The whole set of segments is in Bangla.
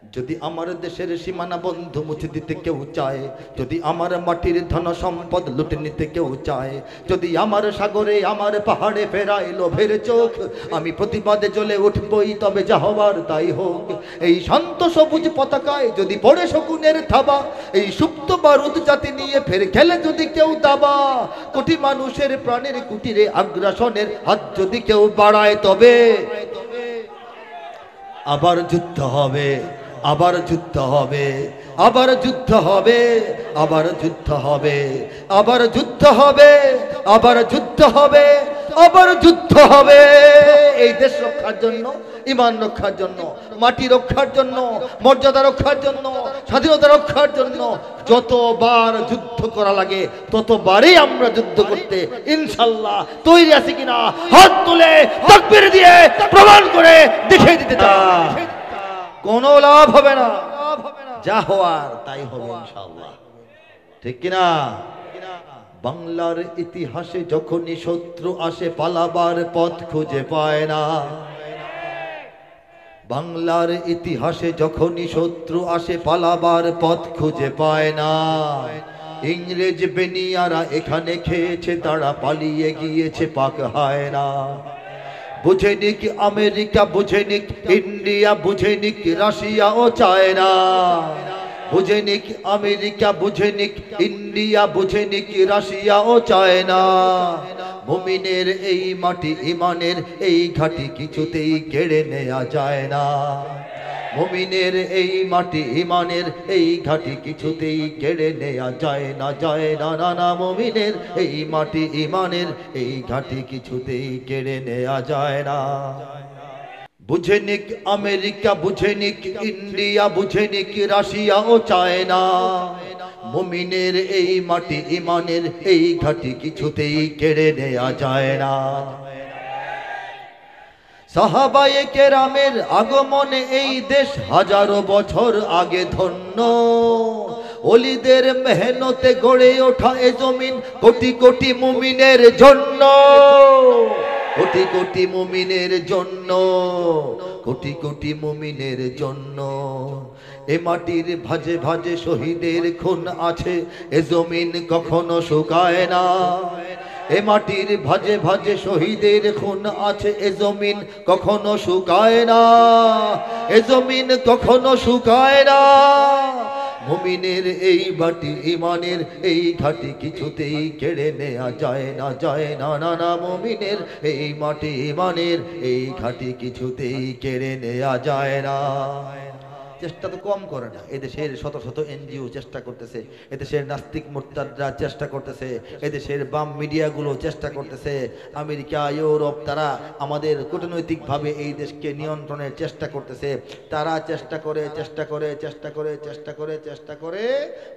যদি আমার দেশের সীমানা বন্ধু মুছে দিতে কেউ চায়, যদি আমার মাটির ধন সম্পদ লুটে নিতে কেউ চায়, যদি আমার সাগরে আমার পাহাড়ে ফেরায় লোভের চোখ, আমি প্রতিবাদে জ্বলে উঠবই, তবে যা হবার তাই হোক। এই শান্ত সবুজ পতাকায় যদি পড়ে শকুনের থাবা, এই সুপ্ত বারুদ জাতি নিয়ে ফের খেলে যদি কেউ দাবা, কোটি মানুষের প্রাণের কুটিরে আগ্রাসনের হাত যদি কেউ বাড়ায়, তবে আবার যুদ্ধ হবে, আবার যুদ্ধ হবে, আবার যুদ্ধ হবে, আবার যুদ্ধ হবে, আবার যুদ্ধ হবে, আবার যুদ্ধ হবে, আবার যুদ্ধ হবে। এই দেশ রক্ষার জন্য, ঈমান রক্ষার জন্য, মাটি রক্ষার জন্য, মর্যাদা রক্ষার জন্য, স্বাধীনতা রক্ষার জন্য যতবার যুদ্ধ করা লাগে ততবারই আমরা যুদ্ধ করতে ইনশাআল্লাহ তৈরি আছি কিনা হাত তুলে তাকবীর দিয়ে প্রমাণ করে দেখিয়ে দিতে চাই। কোনো লাভ হবে না, যা হওয়ার তাই হবে ইনশাআল্লাহ, ঠিক কিনা? বাংলার ইতিহাসে যখনই শত্রু আসে পালাবার পথ খুঁজে পায় না, বাংলার ইতিহাসে যখনই শত্রু আসে পালাবার পথ খুঁজে পায় না। ইংরেজ বেনিয়ারা এখানে খেয়েছে, তারা পালিয়ে গিয়েছে পাক হয় না। বুঝে নিক আমেরিকা, বুঝে নিক ইন্ডিয়া, বুঝে নিক রাশিয়া ও চায়না, বুঝে নিক আমেরিকা, বুঝে নিক ইন্ডিয়া, বুঝে নিক রাশিয়া ও চায়না। মুমিনের এই মাটি ঈমানের এই ঘাটি কিছুতেই কেড়ে নেওয়া যায় না, মুমিনের এই মাটি ঈমানের এই ঘাটি কিছুতেই কেড়ে নেওয়া যায় না, যায় না, না না। মুমিনের এই মাটি ঈমানের এই ঘাটি কিছুতেই কেড়ে নেওয়া যায় না। বুঝে নিক আমেরিকা, বুঝে নিক ইন্ডিয়া, বুঝে নিক রাশিয়া ও চায়না, মুমিনের এই মাটি ঈমানের এই ঘাটি কিছুতেই কেড়ে নেওয়া যায় না। সাহাবায়ে কেরামের আগমনে এই দেশ হাজারো বছর আগে ধন্য, ওলিদের মেহনতে গড়ে ওঠা এ জমিন কোটি কোটি মুমিনের জন্য, কোটি কোটি মুমিনের জন্য, কোটি কোটি মুমিনের জন্য। এ মাটির ভাজে ভাজে শহীদের খুন আছে, এ জমিন কখনো শুকায় না। এ মাটির ভাজে ভাজে শহীদের খুন আছে, এ জমিন কখনো শুকায় না, এ জমিন কখনো শুকায় না। মুমিনের এই বাটি ঈমানের এই ঘাটি কিছুতেই কেড়ে নেওয়া যায় না, যায় না, না না। মুমিনের এই মাটি ঈমানের এই ঘাটি কিছুতেই কেড়ে নেওয়া যায় না। চেষ্টা তো কম করে না, এদেশের শত শত এনজিও চেষ্টা করতেছে, এদেশের নাস্তিক মুরতাদরা চেষ্টা করতেছে, এদেশের বাম মিডিয়াগুলো চেষ্টা করতেছে, আমেরিকা ইউরোপ তারা আমাদের কূটনৈতিকভাবে এই দেশকে নিয়ন্ত্রণের চেষ্টা করতেছে। তারা চেষ্টা করে চেষ্টা করে চেষ্টা করে চেষ্টা করে চেষ্টা করে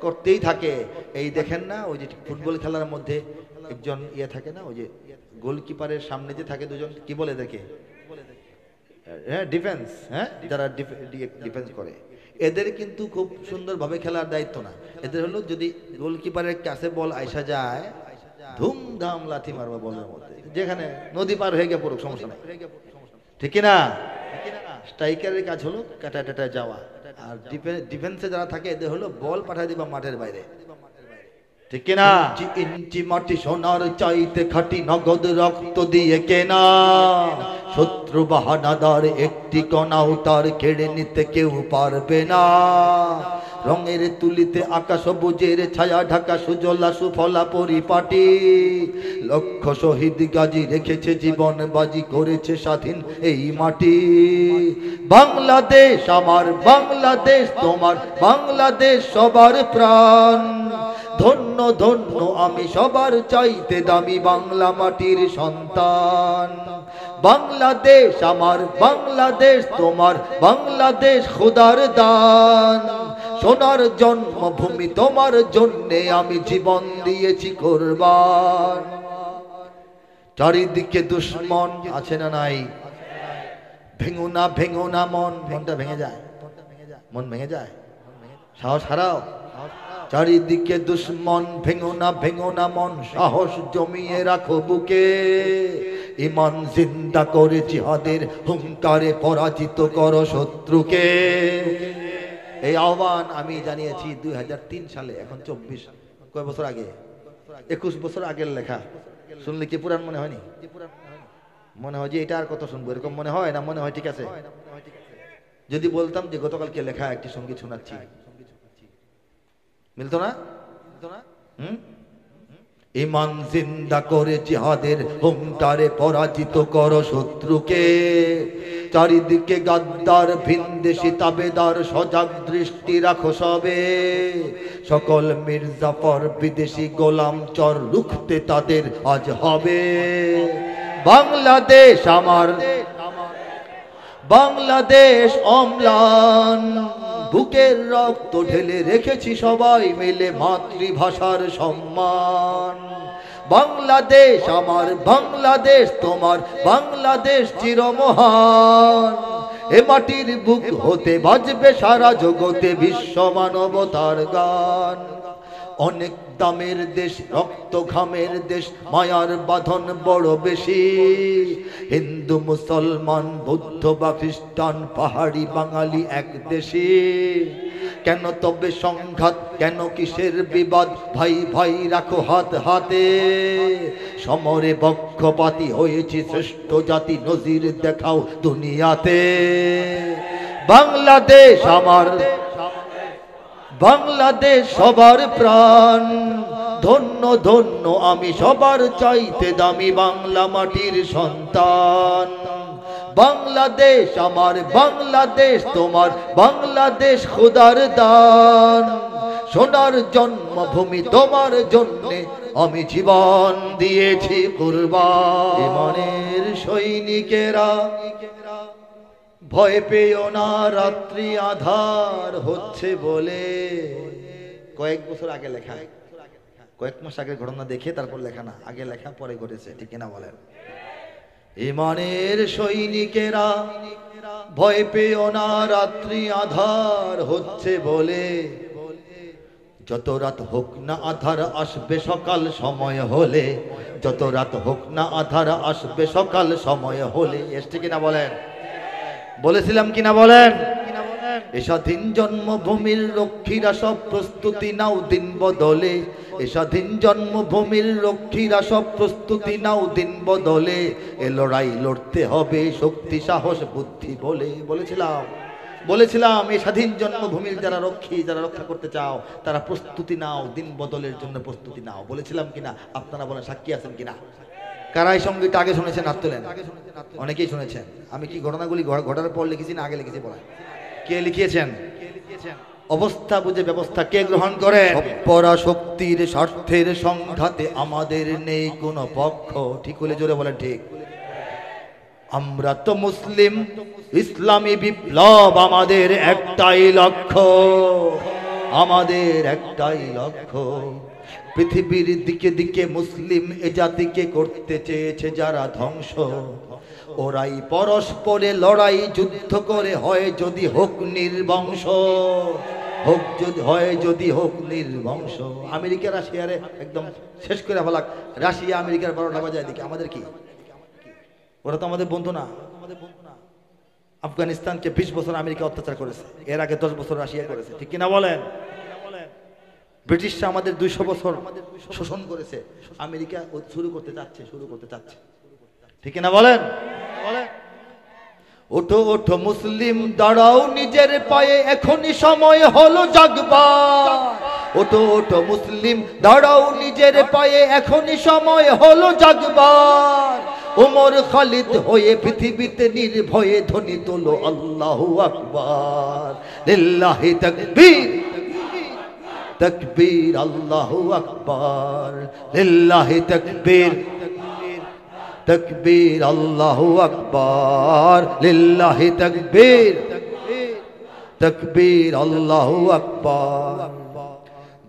করতেই থাকে। এই দেখেন না, ওই যে ফুটবল খেলার মধ্যে একজন ইয়ে থাকে না, ওই যে গোলকিপারের সামনে যে থাকে দুজন, কি বলে দেখে, হ্যাঁ ডিফেন্স, হ্যাঁ যারা ডিফেন্স করে, এদের কিন্তু খুব সুন্দরভাবে খেলার দায়িত্ব না। এদের হলো যদি গোলকিপারের কাছে বল আইসা যায়, ধুমধাম লাথি মারবা বলের মধ্যে, যেখানে নদী পার হয়ে গিয়ে পড়ুক সমস্যা নাই, ঠিক না? স্ট্রাইকারের কাজ হলো কাটা টাটা যাওয়া, আর ডিফেন্সে যারা থাকে এদের হলো বল পাঠায় দিবা মাঠের বাইরে, ঠিক না? ইঞ্চি মাটি সোনার চাইতে খাঁটি, নগদ রক্ত দিয়ে কেনা, শত্রু বাহানাদার একটি কণাও তার কেড়ে নিতে কেউ পারবে না। রঙের তুলিতে আকাশ সবুজের ছায়া ঢাকা সুজলা সুফলা পরিপাটি, লক্ষ শহীদ গাজী রেখেছে জীবন বাজি, করেছে স্বাধীন এই মাটি। বাংলাদেশ আমার, বাংলাদেশ তোমার, বাংলাদেশ সবার প্রাণ। ধন্য ধন্য আমি সবার চাইতে দামি বাংলা মাটির সন্তান। বাংলাদেশ আমার, বাংলাদেশ তোমার, বাংলাদেশ খোদার দান। সোনার জন্মভূমি তোমার জন্যে আমি জীবন দিয়েছি কোরবান। চারিদিকে দুশ্মন আছে না নাই? ভেঙো না ভেঙো না মন, মনটা ভেঙে যায়, মন ভেঙে যায়, সাহস হারাও। চারিদিকে দুশ্মন, ভেঙো না মন, সাহস জমিয়ে রাখো বুকে। ইমান জিন্দা করে জিহাদের হুঙ্কারে পরাজিত করো শত্রুকে। এই আহ্বান আমি জানিয়েছি 2003 সালে, এখন 24 কয় বছর আগে, 21 বছর আগের লেখা। শুনলে কি পুরান মনে হয়নি? মনে হয় যে এটা আর কত শুনবো, এরকম মনে হয় না? মনে হয় ঠিক আছে। যদি বলতাম যে গতকালকে লেখা একটি সঙ্গীত শোনাচ্ছি, মিলতো না? ইমান জিন্দা করে জিহাদের হুঙ্কারে পরাজিত করো শত্রুকে। চারিদিকে গাদ্দার ভিনদেশি তাবেদার, সজাগ দৃষ্টি রাখো সবে। সকল মির্জাফর বিদেশি গোলাম চর, রুখতে তাদের আজ হবে। বাংলাদেশ আমার, বাংলাদেশ অম্লান, বুকের রক্ত ঢেলে রেখেছি সবাই মিলে মাতৃভাষার সম্মান। বাংলাদেশ আমার, বাংলাদেশ তোমার, বাংলাদেশ চিরমহান। এ মাটির বুক হতে বাজবে সারা জগতে বিশ্ব মানবতার গান। অনেক দামের দেশ, রক্ত ঘামের দেশ, মায়ার বাঁধন বড় বেশি। হিন্দু মুসলমান বৌদ্ধ বা খ্রিস্টান পাহাড়ি বাঙালি এক দেশে। কেন তবে সংঘাত, কেন কিসের বিবাদ, ভাই ভাই রাখো হাত হাতে। সমরে পক্ষপাতী হয়েছি শ্রেষ্ঠ জাতি, নজির দেখাও দুনিয়াতে। বাংলাদেশ আমার, বাংলাদেশ সবার প্রাণ। ধন্য ধন্য আমি সবার চাইতে দামি বাংলা মাটির সন্তান। বাংলাদেশ আমার, বাংলাদেশ তোমার, বাংলাদেশ খোদার দান। সোনার জন্মভূমি তোমার জন্যে আমি জীবন দিয়েছি কুরবান। ইমানের সৈনিকেরা ভয় পেও না, রাত্রি আধার হচ্ছে বলে। কয়েক বছর আগে লেখা, কয়েক মাস আগের ঘটনা দেখে তারপর লেখা না, আগে লেখা পরে ঘটেছে, ঠিক কিনা বলেন? ইমানের সৈনিকেরা ভয় পেও না, রাত্রি আধার হচ্ছে বলে। যত রাত হোক না আধার আসবে সকাল সময় হলে। যত রাত হোক না আধার আসবে সকাল সময় হলে। এসছে কিনা বলেন? বলেছিলাম কিনা বলেন? এ স্বাধীন জন্মভূমির রক্ষীরা সব প্রস্তুতি নাও দিন বদলে। এ স্বাধীন জন্মভূমির রক্ষীরা সব প্রস্তুতি নাও দিন বদলে। এ লড়াই লড়তে হবে শক্তি সাহস বুদ্ধি বলে। বলেছিলাম এই স্বাধীন জন্মভূমির যারা রক্ষী, যারা রক্ষা করতে চাও তারা প্রস্তুতি নাও, দিন বদলের জন্য প্রস্তুতি নাও। বলেছিলাম কিনা? আপনারা বলেন, সাক্ষী আছেন কিনা? কারা এই সঙ্গীতটা আগে শুনেছেন? হাত তোলেন। অনেকেই শুনেছেন। আমি কি ঘটনাগুলি ঘটার পর লিখেছি না আগে লিখেছি? বলেন, কে লিখিয়েছেন? অবস্থা বুঝে ব্যবস্থা কে গ্রহণ করে? পরাশক্তির স্বার্থের সংঘাতে আমাদের নেই কোনো পক্ষ। ঠিক হলে জোরে বলেন ঠিক। আমরা তো মুসলিম, ইসলামী বিপ্লব আমাদের একটাই লক্ষ্য, আমাদের একটাই লক্ষ্য। পৃথিবীর দিকে দিকে মুসলিম এ জাতিকে করতে চেয়েছে যারা ধ্বংস। ওরাই পরস্পরে লড়াই যুদ্ধ করে হয় যদি হোক নির্বংশ, হোক যদি হয় যদি হোক নির্বংশ। আমেরিকা রাশিয়ারে একদম শেষ করে ফেলাক। রাশিয়া আমেরিকার 12টা বাজায় দিকে। আমাদের কি? ওরা তো আমাদের বন্ধু না। আফগানিস্তানকে 20 বছর আমেরিকা অত্যাচার করেছে, এর আগে 10 বছর রাশিয়া করেছে, ঠিক কিনা বলেন? ব্রিটিশরা আমাদের 200 বছর শোষণ করেছে, আমেরিকা শুরু করতে চাচ্ছে, ঠিক কিনা বলেন? ওঠো ওঠো মুসলিম দাঁড়াও নিজের পায়ে, এখনই সময় হলো জাগবার। ওঠো ওঠো মুসলিম দাঁড়াও নিজের পায়ে, এখনই সময় হলো জাগবার। ওমর খালিদ হয়ে পৃথিবীতে নির্ভয়ে ধ্বনি তোলো আল্লাহু আকবার। লিল্লাহি তাকবীর, তাকবীর আল্লাহু আকবার। লিল্লাহি তাকবীর, তাকবীর আল্লাহু আকবার। লিল্লাহি তাকবীর, তাকবীর আল্লাহু আকবার।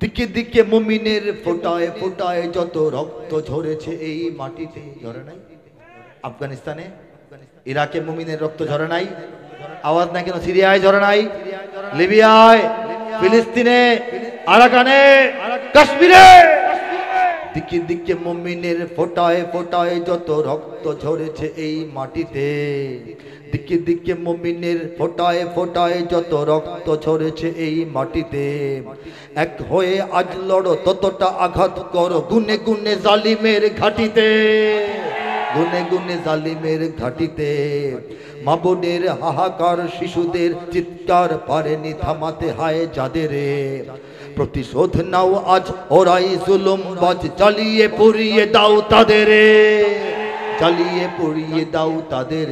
দিকে দিকে মুমিনের ফোটায় ফোটায় যত রক্ত ঝরেছে এই মাটিতে। ঝরে নাই? আফগানিস্তানে, ইরাকে মুমিনের রক্ত ঝরে নাই? আওয়াজ না কেন? সিরিয়ায় ঝরে নাই? লিবিয়ায়, ফিলিস্তিনে, আরাকানে, কাশ্মীরে। দিকে দিকে মুমিনের ফোটায় ফোটায় যত রক্ত ঝরেছে এই মাটিতে, দিকে দিকে মুমিনের ফোটায় ফোটায় যত রক্ত ঝরেছে এই মাটিতে, এক হয়ে আজ লড়ো ততটা আঘাত করো গুনে গুনে জালিমের ঘাটিতে, গুনে গুনে জালিমের ঘাটিতে। মা বোনের হাহাকার, শিশুদের চিৎকার পারেনি থামাতে, হায় যাদের প্রতিশোধ নাও আজ, ওরাই জুলুম বাজ, জ্বালিয়ে পুড়িয়ে দাও তাদের, জ্বালিয়ে পুড়িয়ে দাও তাদের।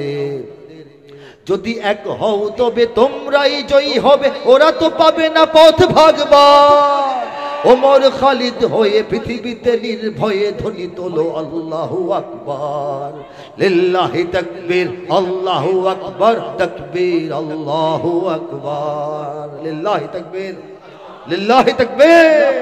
যদি এক হও তবে তোমরাই জয়ী হবে, ওরা তো পাবে না পথ ভাগবার। ওমর খালিদ হয়ে পৃথিবীতে নির্ভয়ে ধ্বনি তোলো আল্লাহু আকবার, লিল্লাহি তাকবীর, আল্লাহু আকবার, তাকবীর, আল্লাহু আকবার, লিল্লাহি তাকবীর, লিল্লাহি তাকবীর।